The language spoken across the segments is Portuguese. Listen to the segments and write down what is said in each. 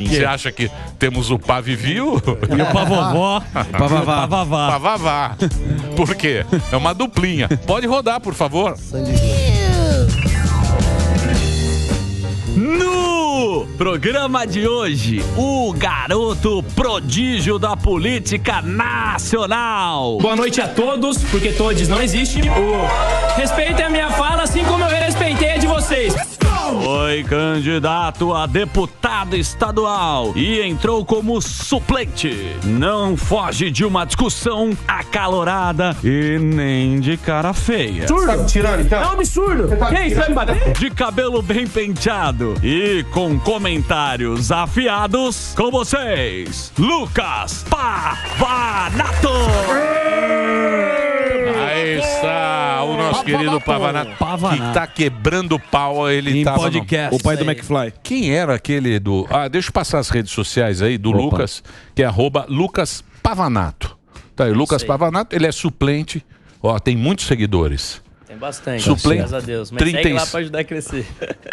Você acha que temos o Paviviu? E o Pavovó. Pavavá. Pavavá. Por quê? É uma duplinha. Pode rodar, por favor. No programa de hoje, o garoto prodígio da política nacional. Boa noite a todos, porque todos não existem. Respeitem a minha fala, assim como eu respeitei a de vocês. Foi candidato a deputado estadual e entrou como suplente. Não foge de uma discussão acalorada e nem de cara feia. Absurdo. Tá me tirando, então? É um absurdo. Quem isso vai me bater? De cabelo bem penteado e com comentários afiados, com vocês, Lucas Pavanato. Aí está o nosso querido Pavanato, que tá quebrando pau. Ele tava podcast. O pai do McFly. Quem era aquele do... deixa eu passar as redes sociais aí do Lucas, que é @Lucas Pavanato. Tá aí, Lucas Pavanato, ele é suplente. Ó, tem muitos seguidores. Tem bastante, suplente, graças a Deus. Mas segue lá pra ajudar a crescer.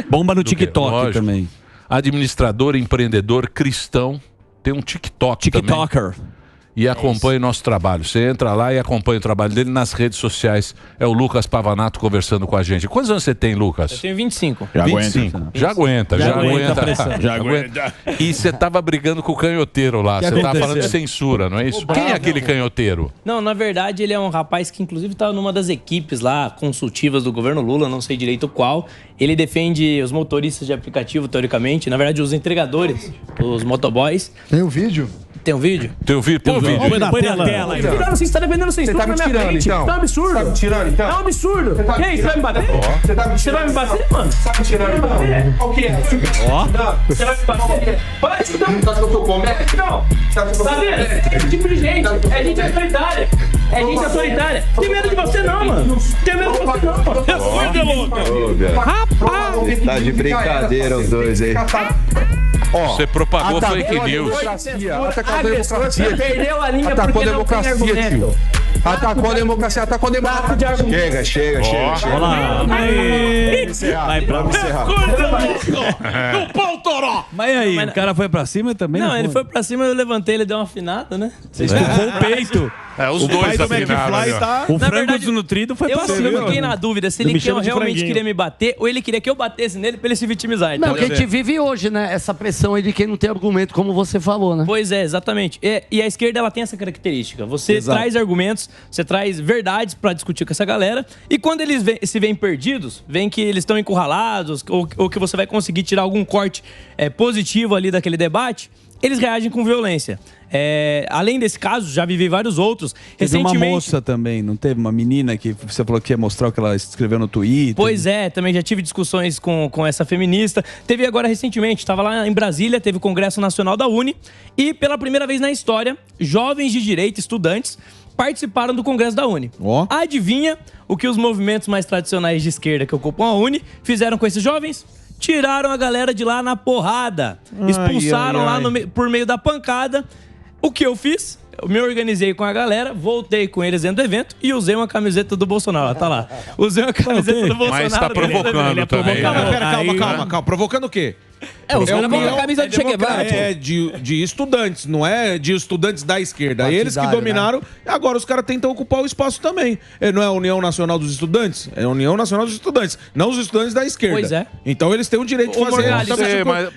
Bomba no TikTok também. Administrador, empreendedor, cristão. Tem um TikToker. E acompanha o nosso trabalho. Você entra lá e acompanha o trabalho dele nas redes sociais. É o Lucas Pavanato conversando com a gente. Quantos anos você tem, Lucas? Eu tenho 25. Já 25. Aguenta. Já aguenta. Já aguenta. E você tava brigando com o canhoteiro lá. Você tava falando de censura, não é isso? Quem é aquele canhoteiro? Não, na verdade ele é um rapaz que inclusive estava numa das equipes lá consultivas do governo Lula, não sei direito qual. Ele defende os motoristas de aplicativo, teoricamente. Na verdade, os entregadores, os motoboys. Tem um vídeo? Tem um vídeo? Tem um vídeo? Põe na tela aí. Você está defendendo censura na minha frente. Então? Tá um absurdo. Tá me tirando, então? É um absurdo. Que é isso? Você vai me bater? Você vai me bater, mano? Você tá me tirando, então? O que é? Ó. Você vai me bater? Para de então. Tá que eu tô com Não. Tá vendo? Esse tipo de gente. É gente autoritária. É gente autoritária. Tem medo de você não, mano. Tem medo de você não, mano. Rapaz. Tá de brincadeira os dois aí. Você propagou fake news. Atacou a democracia. Perdeu a linha atacou porque a democracia, não tem argumento. tio. Atacou a democracia, atacou a democracia. Chega. Olha lá. Vai pra encerrar. Do pau toró. Mas e aí, o cara foi pra cima também? Não, ele foi pra cima, eu levantei, ele deu uma afinada, né? Você escovou o peito. Os dois afinaram. Tá... O frango desnutrido foi pra cima. Eu fiquei na dúvida se ele realmente queria me bater ou ele queria que eu batesse nele pra ele se vitimizar. Não, que a gente vive hoje, né? Essa pressão aí de quem não tem argumento, como você falou, né? Pois é, exatamente. E a esquerda, ela tem essa característica. Você traz argumentos, você traz verdades pra discutir com essa galera, e quando eles se veem perdidos, veem que eles estão encurralados, ou que você vai conseguir tirar algum corte positivo ali daquele debate, eles reagem com violência. Além desse caso, já vivi vários outros. Recentemente, uma moça também, não teve uma menina que você falou que ia mostrar o que ela escreveu no Twitter? Pois é, também já tive discussões com essa feminista. Teve agora recentemente, estava lá em Brasília, teve o Congresso Nacional da UNE, e pela primeira vez na história, jovens de direita, estudantes, participaram do Congresso da UNE. Adivinha o que os movimentos mais tradicionais de esquerda que ocupam a UNE fizeram com esses jovens? Tiraram a galera de lá na porrada. Expulsaram lá por meio da pancada. O que eu fiz? Eu me organizei com a galera, voltei com eles dentro do evento e usei uma camiseta do Bolsonaro. Tá lá. Usei uma camiseta do Bolsonaro. Mas tá provocando também. Calma. Provocando o quê? Os caras vão com a camisa do Che Guevara. De estudantes, não é de estudantes da esquerda. Eles que dominaram, e agora os caras tentam ocupar o espaço também. Não é a União Nacional dos Estudantes? É a União Nacional dos Estudantes, não os estudantes da esquerda. Pois é. Então eles têm o direito de fazer.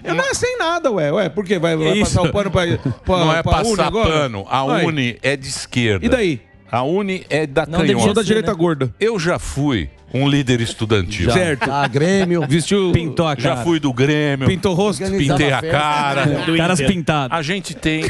Não é sem nada, ué. Por quê? Vai passar o pano pra não é pra passar pano. A Uni é de esquerda. E daí? A Uni é da canhota. canhota. Da direita gorda. Eu já fui um líder estudantil. Certo. Grêmio. Vestiu... Pintou a cara. Já fui do Grêmio. Pintou o rosto. Pintei a cara. Caras pintados. A gente tem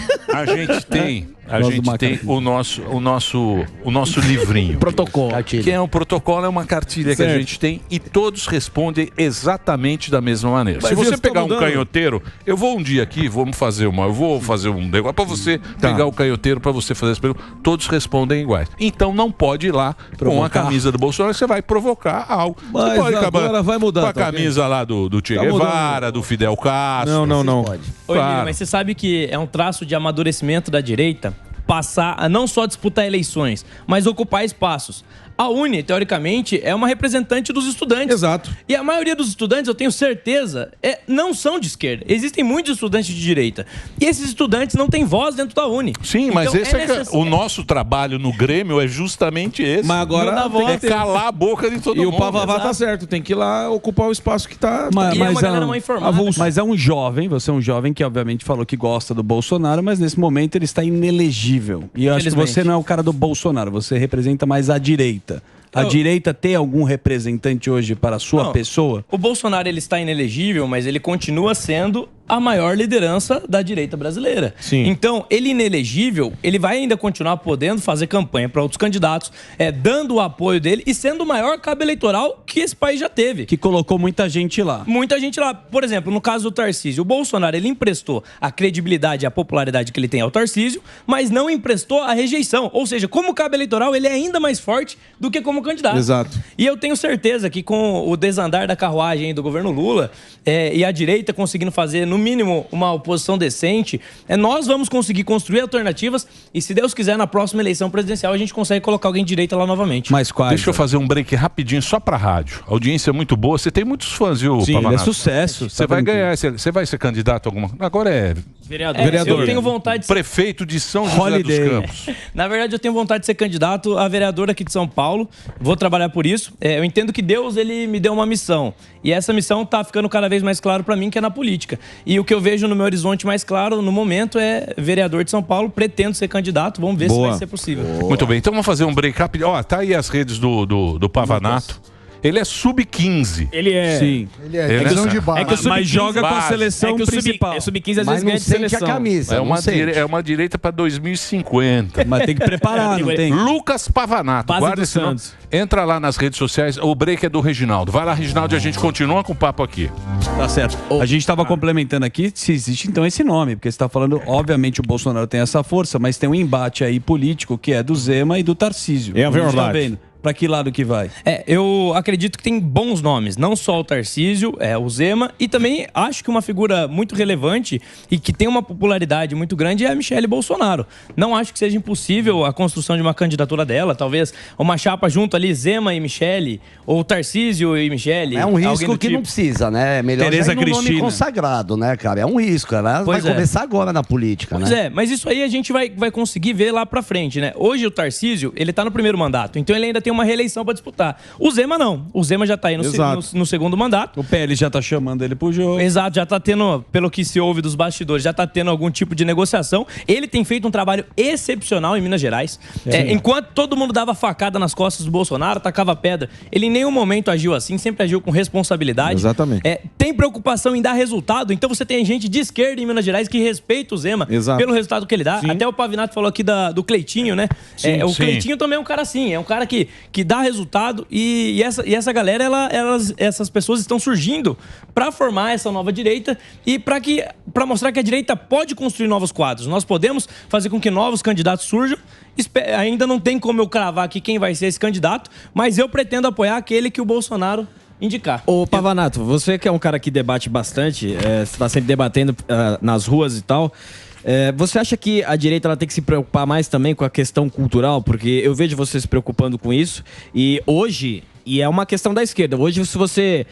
o nosso livrinho. Protocolo. Que é um protocolo, é uma cartilha que a gente tem e todos respondem exatamente da mesma maneira. Mas se você pegar um mudando. canhoteiro, eu vou um dia aqui, eu vou fazer um negócio pra você pegar o canhoteiro, pra você fazer as perguntas, todos respondem iguais. Então não pode ir lá com a camisa do Bolsonaro, você vai provocar algo. Mas você pode agora vai mudar. com a camisa lá do Che Guevara, do Fidel Castro. Não. Oi, Lili, mas você sabe que é um traço de amadurecimento da direita passar a não só disputar eleições, mas ocupar espaços. A Uni, teoricamente, é uma representante dos estudantes. Exato. E a maioria dos estudantes, eu tenho certeza, não são de esquerda. Existem muitos estudantes de direita. E esses estudantes não têm voz dentro da Uni. Sim, então, mas esse o nosso trabalho no Grêmio é justamente esse. Mas agora é calar a boca de todo mundo. E o Pavavá tá certo, tem que ir lá ocupar o espaço que tá... Mas é uma galera mal informada. Mas é um jovem, você é um jovem que obviamente falou que gosta do Bolsonaro, mas nesse momento ele está inelegível. E eu acho que você não é o cara do Bolsonaro, você representa mais a direita. A direita tem algum representante hoje para a sua pessoa? O Bolsonaro ele está inelegível, mas ele continua sendo a maior liderança da direita brasileira. Sim. Então, ele inelegível, ele vai ainda continuar podendo fazer campanha para outros candidatos, dando o apoio dele e sendo o maior cabo eleitoral que esse país já teve. Que colocou muita gente lá. Muita gente lá. Por exemplo, no caso do Tarcísio, o Bolsonaro, ele emprestou a credibilidade e a popularidade que ele tem ao Tarcísio, mas não emprestou a rejeição. Ou seja, como cabo eleitoral, ele é ainda mais forte do que como candidato. Exato. E eu tenho certeza que com o desandar da carruagem do governo Lula e a direita conseguindo fazer, no mínimo, uma oposição decente, nós vamos conseguir construir alternativas e, se Deus quiser, na próxima eleição presidencial a gente consegue colocar alguém de direita lá novamente. Mas quais? Deixa eu fazer um break rapidinho só pra rádio. A audiência é muito boa. Você tem muitos fãs, viu, Sim, Pavanato? ele é sucesso. Você vai ganhar, você vai ser candidato a alguma... Agora é... Vereador. Eu tenho vontade de ser... Prefeito de São José dos Campos. Na verdade, eu tenho vontade de ser candidato a vereador aqui de São Paulo. Vou trabalhar por isso. Eu entendo que Deus, ele me deu uma missão. E essa missão tá ficando cada vez mais claro para mim, que é na política. E o que eu vejo no meu horizonte mais claro, no momento, é vereador de São Paulo. Pretendo ser candidato. Vamos ver se vai ser possível. Muito bem. Então vamos fazer um break rápido. Ó, tá aí as redes do Pavanato. Ele é sub-15. Ele é. Sim. Ele é divisão de base. Mas joga com a seleção principal. Sub-15 às Mas vezes não ganha de sente seleção. a camisa. É uma direita para 2050. Mas tem que preparar, não tem? Lucas Pavanato. Base Guarda do esse nome. Santos. Entra lá nas redes sociais. O break é do Reginaldo. Vai lá, Reginaldo, e a gente continua com o papo aqui. Tá certo. A gente estava complementando aqui se existe então esse nome, porque você está falando, obviamente o Bolsonaro tem essa força, mas tem um embate aí político que é do Zema e do Tarcísio. É a verdade. Tá vendo? Pra que lado que vai? Eu acredito que tem bons nomes, não só o Tarcísio, o Zema, e também acho que uma figura muito relevante e que tem uma popularidade muito grande é a Michelle Bolsonaro. Não acho que seja impossível a construção de uma candidatura dela, talvez uma chapa junto ali, Zema e Michelle, ou Tarcísio e Michelle. É um risco que não precisa, né? Melhor Tereza já ir no nome Cristina. consagrado, né, cara? É um risco, ela vai começar agora na política, Pois né? mas isso aí a gente vai conseguir ver lá pra frente, né? Hoje o Tarcísio, ele tá no primeiro mandato, então ele ainda tem uma reeleição pra disputar. O Zema não. O Zema já tá aí no segundo mandato. O PL já tá chamando ele pro jogo. Exato, já tá tendo, pelo que se ouve dos bastidores, já tá tendo algum tipo de negociação. Ele tem feito um trabalho excepcional em Minas Gerais. Enquanto todo mundo dava facada nas costas do Bolsonaro, tacava pedra, ele em nenhum momento agiu assim, sempre agiu com responsabilidade. Exatamente. Tem preocupação em dar resultado, então você tem gente de esquerda em Minas Gerais que respeita o Zema pelo resultado que ele dá. Até o Pavinato falou aqui do Cleitinho, né? O Cleitinho também é um cara assim, é um cara que dá resultado e essa galera, essas pessoas estão surgindo para formar essa nova direita e para mostrar que a direita pode construir novos quadros. Nós podemos fazer com que novos candidatos surjam. Ainda não tem como eu cravar aqui quem vai ser esse candidato, mas eu pretendo apoiar aquele que o Bolsonaro indicar. Ô Pavanato, você que é um cara que debate bastante, você está sempre debatendo nas ruas e tal. Você acha que a direita ela tem que se preocupar mais também com a questão cultural? Porque eu vejo você se preocupando com isso. E hoje, e é uma questão da esquerda, hoje se você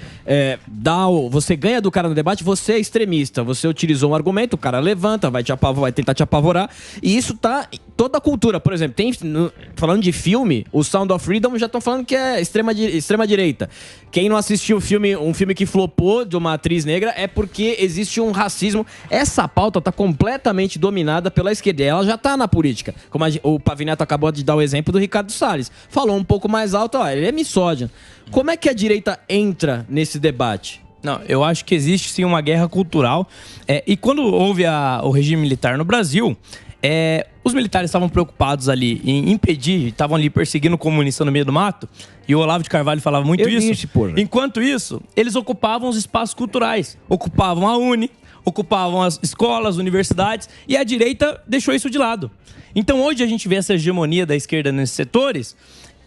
você ganha do cara no debate, você é extremista. Você utilizou um argumento, o cara levanta, vai tentar te apavorar. E isso tá em toda a cultura. Por exemplo, falando de filme, o Sound of Freedom já estão falando que é extrema direita. Quem não assistiu um filme que flopou de uma atriz negra é porque existe um racismo. Essa pauta tá completamente dominada pela esquerda. Ela já tá na política. Como o Pavinato acabou de dar o exemplo do Ricardo Salles. Falou um pouco mais alto, ele é misógino. Como é que a direita entra nesse debate? Não, eu acho que existe sim uma guerra cultural. E quando houve o regime militar no Brasil, os militares estavam preocupados ali em impedir, estavam ali perseguindo o comunista no meio do mato, e o Olavo de Carvalho falava muito isso. Enquanto isso, eles ocupavam os espaços culturais, ocupavam a Uni, ocupavam as escolas, universidades, e a direita deixou isso de lado. Então hoje a gente vê essa hegemonia da esquerda nesses setores,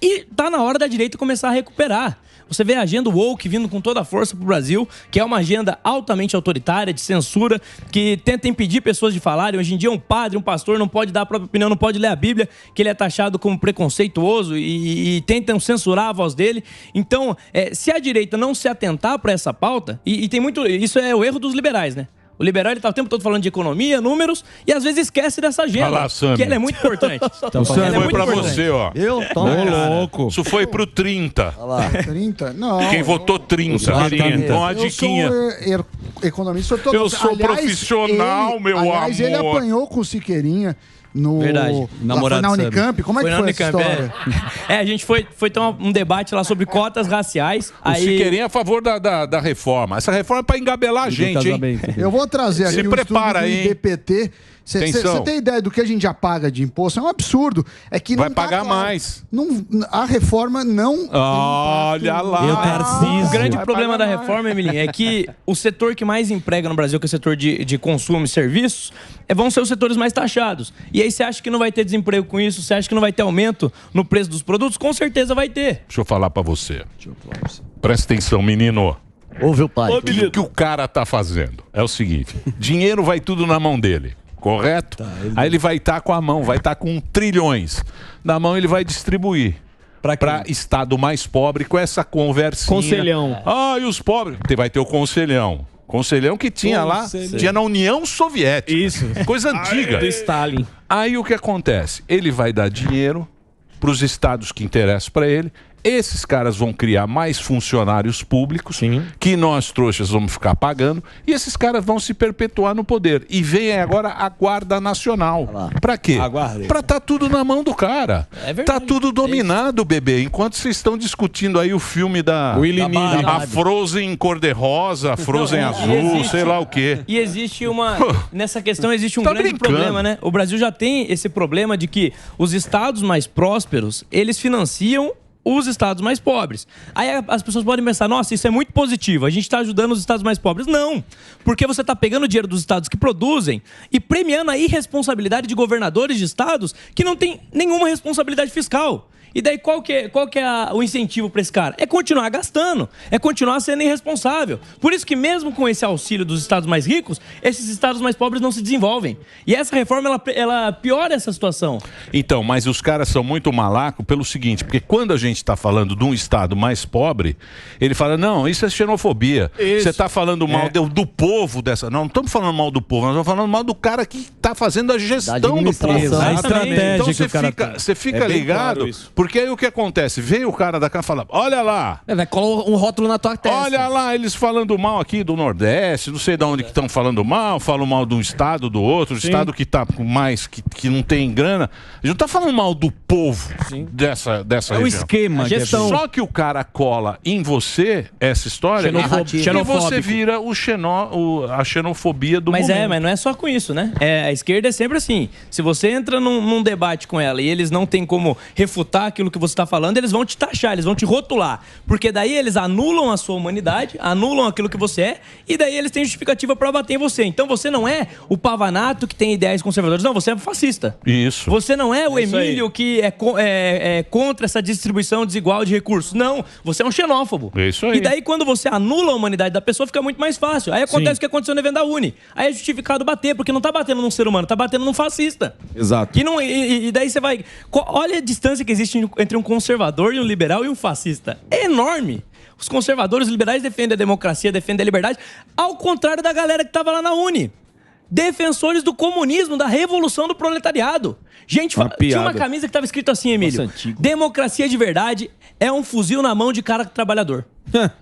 E tá na hora da direita começar a recuperar. Você vê a agenda woke vindo com toda a força pro Brasil, que é uma agenda altamente autoritária, de censura, que tenta impedir pessoas de falarem. Hoje em dia um padre, um pastor não pode dar a própria opinião, não pode ler a Bíblia, que ele é taxado como preconceituoso e tentam censurar a voz dele. Então, se a direita não se atentar para essa pauta, e tem muito... Isso é o erro dos liberais, né? O liberal, ele tá o tempo todo falando de economia, números, e às vezes esquece dessa agenda, Olha lá, que ela é muito importante. Então, foi pra você, ó. Eu? Ô, louco. Isso foi pro 30. Olha lá. 30? Não. Quem votou 30. Com a diquinha. Eu sou economista. Eu sou profissional, meu amor. Aliás, ele apanhou com o Siqueirinha. Verdade. Foi na Unicamp? Como é que foi essa história? A gente foi ter um debate lá sobre cotas raciais. O Siqueirinha é a favor da reforma. Essa reforma é pra engabelar a gente, hein? Eu vou trazer aqui Se prepara estudo do aí, IBPT. Você tem ideia do que a gente já paga de imposto? É um absurdo. É que vai não pagar tá claro. mais. A reforma não... Olha lá. O grande problema da reforma, Emilinho, é que o setor que mais emprega no Brasil, que é o setor de consumo e serviços, vão ser os setores mais taxados. E aí você acha que não vai ter desemprego com isso? Você acha que não vai ter aumento no preço dos produtos? Com certeza vai ter. Deixa eu falar pra você. Presta atenção, menino. Ouve o pai. O que o cara tá fazendo é o seguinte: dinheiro vai tudo na mão dele, correto? Aí ele vai estar com a mão, vai estar com trilhões. Na mão ele vai distribuir para estado mais pobre com essa conversinha. Conselhão. E os pobres? Vai ter o conselhão. Conselhão que tinha lá, tinha na União Soviética. Isso. Coisa antiga. Do Stalin. Aí o que acontece? Ele vai dar dinheiro para os estados que interessam para ele. Esses caras vão criar mais funcionários públicos, que nós trouxas vamos ficar pagando, e esses caras vão se perpetuar no poder. E vem agora a Guarda Nacional. Pra quê? Pra tá tudo na mão do cara. Tá tudo dominado, bebê. Enquanto vocês estão discutindo aí o filme da a Frozen cor-de-rosa, Frozen azul, sei lá o quê. E existe nessa questão existe um grande problema, né? O Brasil já tem esse problema de que os estados mais prósperos, eles financiam os estados mais pobres. Aí as pessoas podem pensar, nossa, isso é muito positivo, a gente está ajudando os estados mais pobres. Não, porque você está pegando o dinheiro dos estados que produzem e premiando a irresponsabilidade de governadores de estados que não têm nenhuma responsabilidade fiscal. E daí qual que é o incentivo para esse cara? É continuar gastando, é continuar sendo irresponsável. Por isso que mesmo com esse auxílio dos estados mais ricos, esses estados mais pobres não se desenvolvem. E essa reforma, ela piora essa situação. Então, mas os caras são muito malacos pelo seguinte, porque quando a gente está falando de um estado mais pobre, ele fala, não, isso é xenofobia. Você está falando mal do povo dessa... Não estamos falando mal do povo, nós estamos falando mal do cara que está fazendo a gestão do povo. Então você fica ligado... Porque aí o que acontece? Vem o cara da cá e fala, olha lá. Vai colar um rótulo na tua testa. Olha lá, eles falando mal aqui do Nordeste, não sei de onde que estão falando mal, falam mal de um estado, do outro, estado que tá com mais, que não tem grana. A gente não tá falando mal do povo dessa região. É o esquema. Gestão. Só que o cara cola em você essa história e você vira a xenofobia do momento. Mas não é só com isso, né? A esquerda é sempre assim. Se você entra num debate com ela e eles não têm como refutar aquilo que você está falando, eles vão te taxar, eles vão te rotular. Porque daí eles anulam a sua humanidade, anulam aquilo que você é, e daí eles têm justificativa para bater em você. Então você não é o Pavanato que tem ideais conservadores, não, você é fascista. Isso. Você não é o Emílio que é contra essa distribuição desigual de recursos. Não, você é um xenófobo. É isso aí. E daí quando você anula a humanidade da pessoa, fica muito mais fácil. Aí acontece o que aconteceu no evento da Uni. Aí é justificado bater, porque não tá batendo num ser humano, tá batendo num fascista. Exato. E daí você vai... Olha a distância que existe entre um conservador e um liberal e um fascista. É enorme. Os conservadores e liberais defendem a democracia, defendem a liberdade, ao contrário da galera que estava lá na Uni. Defensores do comunismo, da revolução do proletariado. Gente, tinha uma camisa que estava escrito assim, Emílio. Democracia de verdade é um fuzil na mão de cara trabalhador.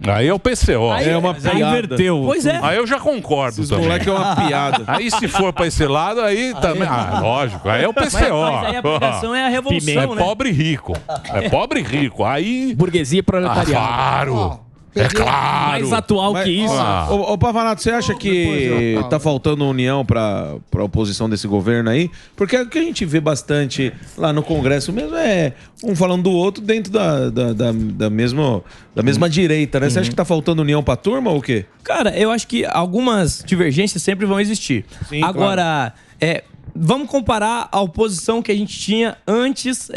Aí é o PCO. Aí é uma piada. Inverteu. Pois é. Aí eu já concordo também. Moleque é uma piada. Aí se for pra esse lado, aí também... lógico. Aí é o PCO. Mas aí a aplicação é a revolução, né? Pobre e rico. É pobre e rico. Aí... Burguesia e proletariado. Claro. É claro. Mais atual que isso. Ô Pavanato, você acha que tá faltando união pra oposição desse governo aí? Porque o que a gente vê bastante lá no Congresso mesmo é um falando do outro dentro da mesma direita, né? Você acha que tá faltando união pra turma ou o quê? Cara, eu acho que algumas divergências sempre vão existir. Sim, agora, Vamos comparar a oposição que a gente tinha antes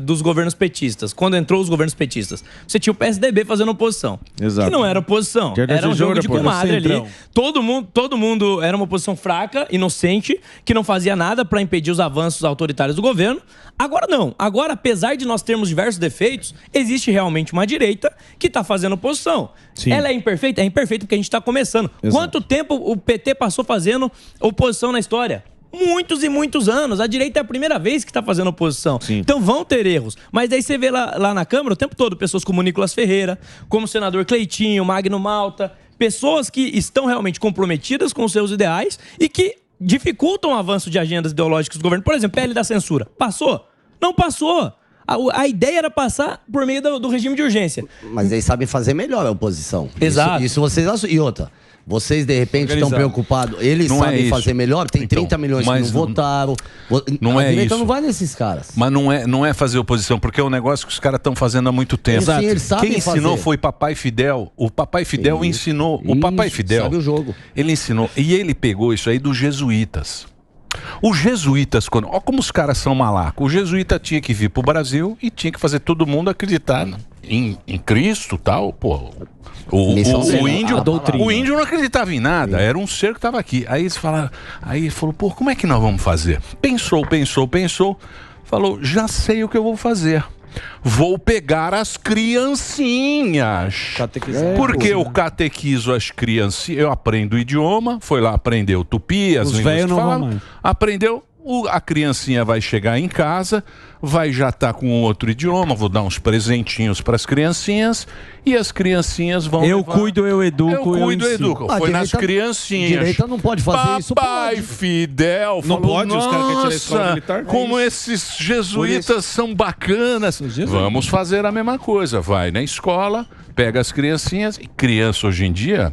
dos governos petistas. Quando entrou os governos petistas. Você tinha o PSDB fazendo oposição. Exato. Que não era oposição. Era um jogo de comadre ali. Todo mundo era uma oposição fraca, inocente, que não fazia nada para impedir os avanços autoritários do governo. Agora não. Agora, apesar de nós termos diversos defeitos, existe realmente uma direita que está fazendo oposição. Sim. Ela é imperfeita? É imperfeita porque a gente está começando. Exato. Quanto tempo o PT passou fazendo oposição na história? Muitos e muitos anos. A direita é a primeira vez que está fazendo oposição. Sim. Então vão ter erros. Mas daí você vê lá na Câmara o tempo todo pessoas como Nicolas Ferreira, como o senador Cleitinho, Magno Malta, pessoas que estão realmente comprometidas com os seus ideais e que dificultam o avanço de agendas ideológicas do governo. Por exemplo, PL da censura. Passou? Não passou. A ideia era passar por meio do regime de urgência. Mas eles sabem fazer melhor a oposição. Exato. Isso vocês... E outra... Vocês, de repente, estão preocupados. Eles não sabem fazer melhor? Tem 30 milhões que não votaram. Não a é direita isso. não vai nesses caras. Mas não é fazer oposição, porque é um negócio que os caras estão fazendo há muito tempo. Sim, eles sabem Quem ensinou fazer. foi Papai Fidel. O Papai Fidel ensinou. O Papai Fidel sabe o jogo. Ele ensinou. E ele pegou isso aí dos jesuítas. Os jesuítas, olha como os caras são malacos. O jesuíta tinha que vir pro Brasil e tinha que fazer todo mundo acreditar em Cristo e tal. Pô, o índio não acreditava em nada, era um ser que estava aqui. Aí eles falaram, aí ele falou, pô, como é que nós vamos fazer? Pensou, falou, já sei o que eu vou fazer. Vou pegar as criancinhas. Porque eu catequizo as criancinhas. Eu aprendo o idioma. Foi lá, aprendeu tupi, as línguas que falam. Aprendeu. A criancinha vai chegar em casa, vai já estar com outro idioma, vou dar uns presentinhos para as criancinhas e as criancinhas vão cuido, eu educo, eu educo. Foi nas criancinhas. Direita não pode fazer isso. Papai Fidel falou, não pode, os caras querem tirar a escola militar. Como esses jesuítas são bacanas. Vamos fazer a mesma coisa. Vai na escola, pega as criancinhas. E criança hoje em dia,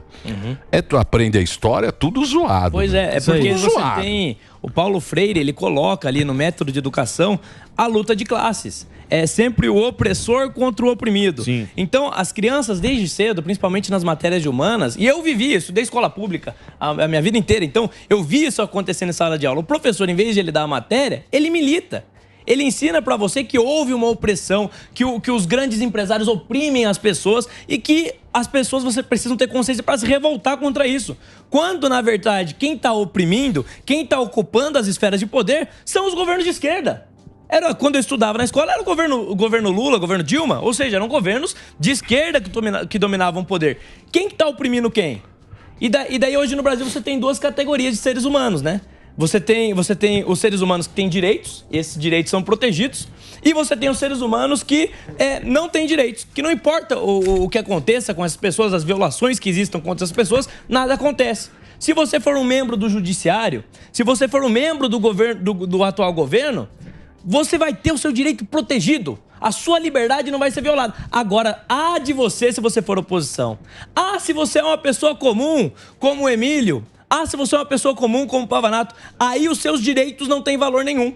tu aprende a história tudo zoado. Pois é porque você tem... O Paulo Freire, ele coloca ali no método de educação a luta de classes. É sempre o opressor contra o oprimido. Sim. Então, as crianças, desde cedo, principalmente nas matérias de humanas, e eu vivi isso, desde escola pública, a minha vida inteira. Então, eu vi isso acontecendo em sala de aula. O professor, em vez de ele dar a matéria, ele milita. Ele ensina pra você que houve uma opressão, que os grandes empresários oprimem as pessoas e que as pessoas você precisam ter consciência para se revoltar contra isso. Quando, na verdade, quem está oprimindo, quem está ocupando as esferas de poder são os governos de esquerda. Quando eu estudava na escola, era o governo Lula, o governo Dilma, ou seja, eram governos de esquerda que dominavam o poder. Quem está oprimindo quem? E daí hoje no Brasil você tem duas categorias de seres humanos, né? Você tem os seres humanos que têm direitos, e esses direitos são protegidos, e você tem os seres humanos que não têm direitos, que não importa o que aconteça com essas pessoas, as violações que existam contra essas pessoas, nada acontece. Se você for um membro do judiciário, se você for um membro do governo, do atual governo, você vai ter o seu direito protegido. A sua liberdade não vai ser violada. Agora, de você se você for oposição. Se você é uma pessoa comum, como o Emílio. Se você é uma pessoa comum como o Pavanato, aí os seus direitos não têm valor nenhum.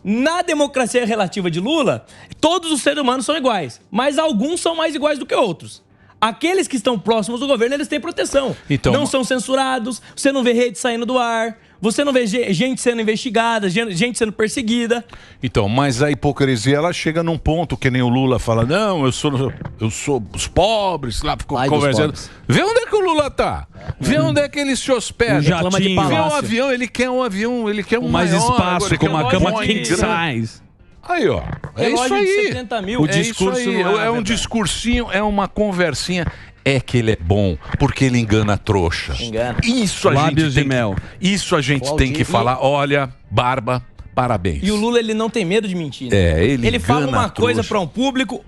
Na democracia relativa de Lula, todos os seres humanos são iguais, mas alguns são mais iguais do que outros. Aqueles que estão próximos do governo, eles têm proteção. Então, não são censurados, você não vê rede saindo do ar, você não vê gente sendo investigada, gente sendo perseguida. Então, mas a hipocrisia, ela chega num ponto que nem o Lula fala, não, eu sou os pobres, lá ficou conversando. Vê onde é que o Lula tá. Vê onde é que ele se hospeda. Vê um avião, ele quer um avião, ele quer um mais maior, espaço, com uma cama king size. Aí, ó, é isso aí. O discurso é um discursinho, é uma conversinha. É que ele é bom, porque ele engana a trouxa. Isso a Lábios gente de mel. Isso a gente tem que falar. Olha, Barba, parabéns. E o Lula, ele não tem medo de mentir. Né? Ele fala uma coisa para um público,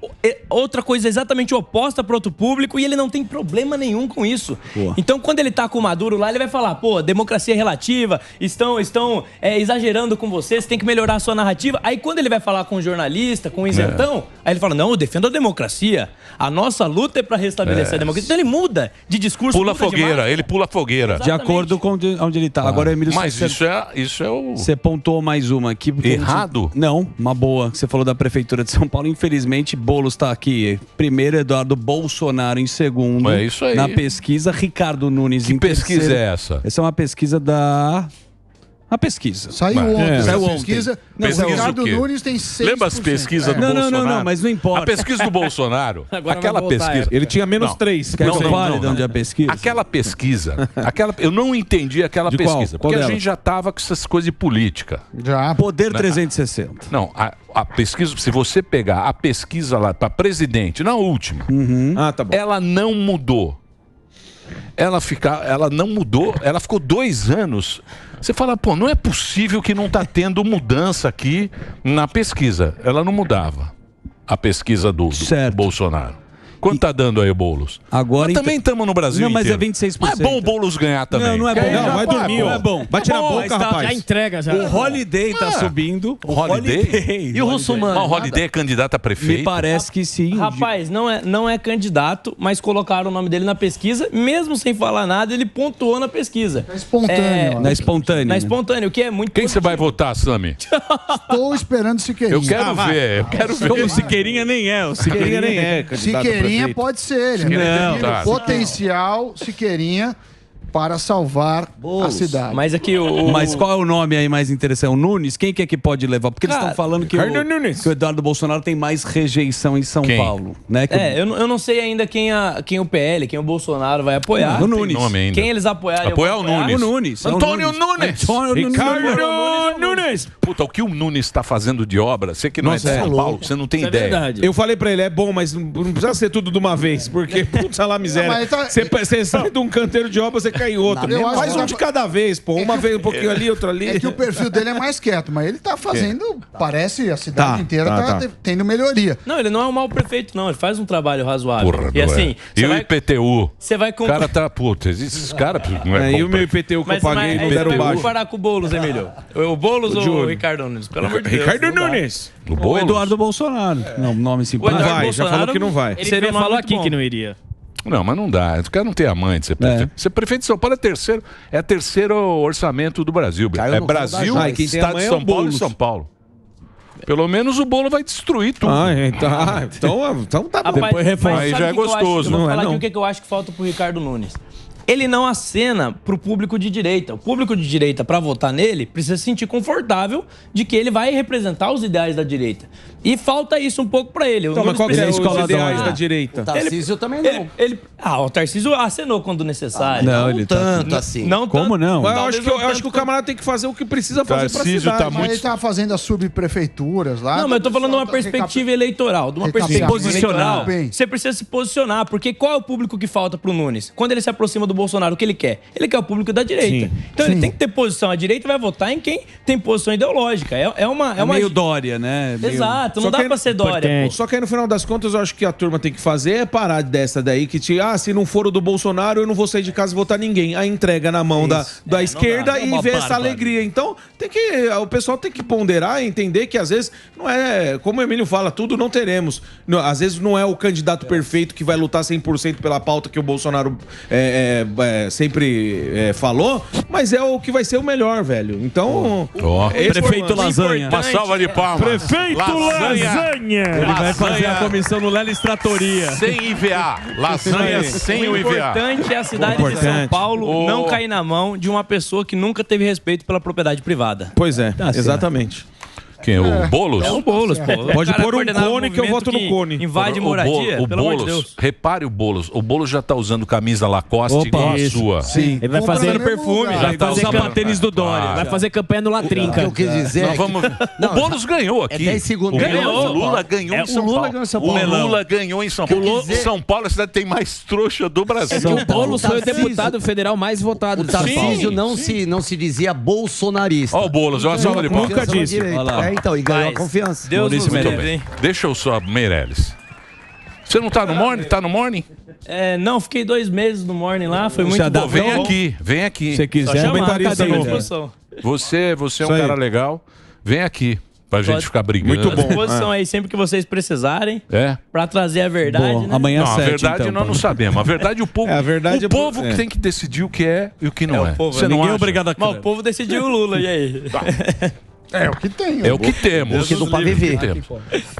outra coisa exatamente oposta para outro público, e ele não tem problema nenhum com isso. Então, quando ele tá com o Maduro lá, ele vai falar, democracia relativa, estão exagerando com você tem que melhorar a sua narrativa. Aí, quando ele vai falar com um jornalista, com um isentão, aí ele fala, não, eu defendo a democracia. A nossa luta é para restabelecer a democracia. Então, ele muda de discurso. Ele pula a fogueira. De acordo com onde ele tá. Agora, Emílio, mas isso é o... Você pontuou mais uma aqui. Errado? Não, uma boa. Você falou da Prefeitura de São Paulo. Infelizmente, Boulos está aqui. Primeiro, Eduardo Bolsonaro em segundo. É isso aí. Na pesquisa, Ricardo Nunes em terceiro. Que pesquisa é essa? Essa é uma pesquisa da A pesquisa. Saiu ontem. Saiu pesquisa. Não, o Ricardo Nunes tem 6%. Lembra as pesquisas do Bolsonaro? Não, mas não importa. A pesquisa do Bolsonaro, aquela pesquisa... Ele tinha menos 3. Quer que eu fale de onde é a pesquisa? Aquela pesquisa, eu não entendi aquela De qual? pesquisa. Qual Porque a delas? gente já tava com essas coisas de política. Já. Poder 360. Não, a pesquisa, se você pegar a pesquisa lá para presidente, na última, Ah, tá bom. ela não mudou. Ela não mudou, ela ficou 2 anos. Você fala, pô, não é possível que não tá tendo mudança aqui na pesquisa. Ela não mudava a pesquisa do Bolsonaro. Quanto tá dando aí o Boulos? Agora também estamos no Brasil Não, mas inteiro. é 26%. Não é bom o Boulos ganhar também. Não é bom. Não, vai dormir, Não ó. é bom. Vai tirar a boca, Mas tá- rapaz. Já entrega, já. O Holiday tá subindo. O Holiday? E o Russomano? Mas o Holiday é candidato a prefeito? Me parece que sim. Rapaz, não é candidato, mas colocaram o nome dele na pesquisa, mesmo sem falar nada, ele pontuou na pesquisa. É espontâneo. Na espontânea. Na espontânea, o que é muito Quem você vai votar, Sami? Estou esperando Siqueirinha. Eu quero ver, eu quero ver. O Siqueirinha nem é. O Siqueirinha nem é candidato a Siqueirinha prefeito. pode ser. Ele Não, tem tá. potencial Siqueirinha para salvar a cidade. Mas aqui o... Mas qual é o nome aí mais interessante? O Nunes? Quem que é que pode levar? Porque eles Cara, estão falando que Ricardo Nunes. que o Eduardo Bolsonaro tem mais rejeição em São Quem? Paulo. Né? Que eu não sei ainda quem o PL, quem o Bolsonaro vai apoiar. O Nunes. Nome ainda. Quem eles apoiarem. eu Apoiar vou o Nunes. O Nunes. Antônio Nunes. Ricardo Nunes. Puta, o que o Nunes está fazendo de obra, você que não Nossa, é de é São Paulo, você não tem Isso é ideia. verdade. Eu falei pra ele, é bom, mas não precisa ser tudo de uma vez, porque, puta lá, miséria. Não, mas tá- Você sai de um canteiro de obra, você cai em outro. Eu acho Faz que um dá de pra- cada vez, pô. Uma vez um pouquinho ali, outro ali. É que o perfil dele é mais quieto, mas ele tá fazendo, parece a cidade Tá, inteira tá. tendo melhoria. Não, ele não é um mau prefeito, não. Ele faz um trabalho razoável. Porra, e não assim, é. E o IPTU? Você vai O comparar. cara tá, puta, esses caras não é E bom o meu pra- IPTU que eu Mas paguei não você deram vai baixo. comparar com o Boulos, Emílio? O Boulos ou o Ricardo Nunes? Pelo amor de Deus. Ricardo não dá. Nunes. O O Boulos? Eduardo Bolsonaro. Não, nome O simpático. Eduardo vai, já Bolsonaro, falou que não vai. ele Você tem um nome falou muito aqui bom. que não iria. Não, mas não dá. O cara não tem a mãe de ser prefeito. Ser prefeito de São Paulo é terceiro orçamento do Brasil. Caiu É no colo da Brasil, Joyce. E quem tem a Estado mãe de é São o Paulo e Boulos. São Paulo. Pelo menos o bolo vai destruir tudo. Então tá bom. Rapaz, Depois reforma. mas Aí sabe já é o que eu acho? gostoso, Eu vou não é, falar não. aqui o que eu acho que falta pro Ricardo Nunes. Ele não acena pro público de direita. O público de direita, para votar nele, precisa se sentir confortável de que ele vai representar os ideais da direita. E falta isso um pouco pra ele. O Então, mas Nunes qual que é precisa os ideais Ah, da direita? O Tarcísio também não. o Tarcísio acenou quando necessário. Não, ele tá- Tanto assim. Não Como tanto. não? Mas eu Talvez acho que, não eu acho tanto que o quanto- camarada tem que fazer o que precisa fazer pra Tarcísio cidade. tá Mas ele tá fazendo as subprefeituras lá. Não, mas eu tô falando de uma Tá perspectiva eleitoral. De uma perspectiva Posicional. eleitoral. Bem. Você precisa se posicionar, porque qual é o público que falta pro Nunes? Quando ele se aproxima do Bolsonaro, o que ele quer? Ele quer o público da direita. Então ele tem que ter posição. A direita vai votar em quem tem posição ideológica. É uma meio Dória, né? Meio- Exato, não Só dá que pra ser Dória. pô. Só que aí no final das contas eu acho que a turma tem que fazer é parar dessa daí que se não for o do Bolsonaro eu não vou sair de casa e votar ninguém. Aí entrega na mão da esquerda dá, e não vê para, essa para. alegria. Então o pessoal tem que ponderar e entender que às vezes não é, como o Emílio fala, tudo não teremos. Às vezes não é o candidato perfeito que vai lutar 100% pela pauta que o Bolsonaro sempre falou, mas é o que vai ser o melhor, velho. Então, Ó. Prefeito Lasanha. Uma salva de palmas. Prefeito Lasanha. Ele vai fazer a comissão no Lela Estratoria. Sem IVA. Lasanha sem o O IVA. importante é a cidade de São Paulo não cair na mão de uma pessoa que nunca teve respeito pela propriedade privada. pois é, exatamente. Quem? O Boulos? É o Boulos, pô. Pode O cara pôr um coordenava cone que eu movimento voto no cone. Invade moradia, o pelo amor de Boulos, Deus. repare o Boulos. O Boulos já tá usando camisa Lacoste Opa, igual a isso. sua. Sim. Ele vai Compra fazer no mesmo perfume, lugar. já vai tá fazer usando sapatênis do Dória. Vai fazer campanha no O que Latrinca. eu quis dizer Nós é que- vamos... Não, o Boulos ganhou aqui. É 10 segundos. O Lula ganhou em São o Lula Paulo. ganhou em São O Paulo. Lula ganhou em São Paulo. dizer- São Paulo é a cidade que tem mais trouxa do Brasil. O Boulos foi o Tarcísio- deputado federal mais votado O de São Tarcísio Paulo. não se dizia bolsonarista. Ó o Boulos, olha a salva de palmas. Nunca disse. Direita. Olha lá. Então, e ganhou Mas a confiança. Deus Maurício nos Muito livre, bem. hein? Deixa eu só, Meirelles. Você não tá no morning? Tá no morning? Não, fiquei 2 meses no morning lá, foi muito adaptou? bom. Vem aqui, vem aqui. Se você Só quiser, chamar, comentarista cadê a novo. disposição? Você é um Isso aí. cara legal. Vem aqui pra gente Pode- ficar brigando. Muito À bom. disposição aí sempre que vocês precisarem É? pra trazer a verdade, Boa. né? Amanhã Não, às a 7, verdade então, nós não Paulo. sabemos. A verdade o povo. É, a verdade o povo é- que tem que decidir o que é e o que não é. o povo, Você não Ninguém é acha? obrigado a Mas crer. o povo decidiu o Lula, e aí? É o que tem. É o que temos. Porque não pode viver.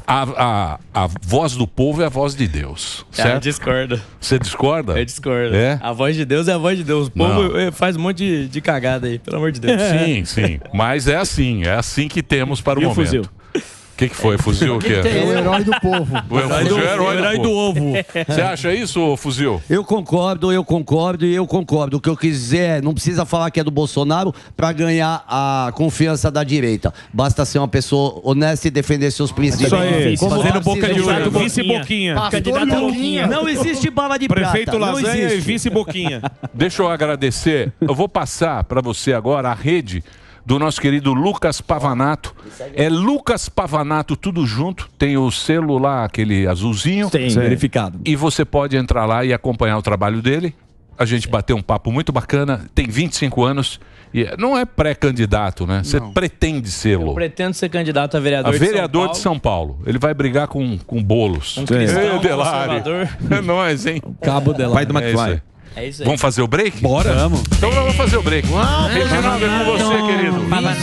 A voz do povo é a voz de Deus, certo? Eu discordo. Você discorda? Eu discordo. É? A voz de Deus é a voz de Deus. O povo faz um monte de cagada aí, pelo amor de Deus. Sim. Mas é assim que temos para o momento. Fuzil? O que foi, Fuzil? O quê? É o herói do povo. O herói do ovo. Você acha isso, Fuzil? Eu concordo. O que eu quis dizer é, não precisa falar que é do Bolsonaro para ganhar a confiança da direita. Basta ser uma pessoa honesta e defender seus princípios. Isso aí. Como Fazendo Tarcísio boca de Gomes. urna. Vice Boquinha. Candidato Boquinha. Não existe bala de prata. Prefeito não Lasanha e existe. vice Boquinha. Deixa eu agradecer. Eu vou passar para você agora a rede do nosso querido Lucas Pavanato. É Lucas Pavanato, tudo junto. Tem o selo lá, aquele azulzinho. Tem, verificado. E você pode entrar lá e acompanhar o trabalho dele. A gente bateu um papo muito bacana. Tem 25 anos. E não é pré-candidato, né? Você pretende sê-lo. Eu pretendo ser candidato a vereador, de São Paulo. Ele vai brigar com Boulos. cristão, Delari. É nóis, hein? Cabo Delari. Pai do McFly. É isso aí. Vamos fazer o break? Bora. Vamos. Então vamos fazer o break. Reginaldo, é com você, querido. Vai ter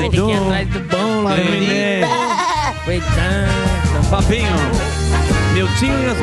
que ir atrás do bom lá. Papinho. Meu tio e as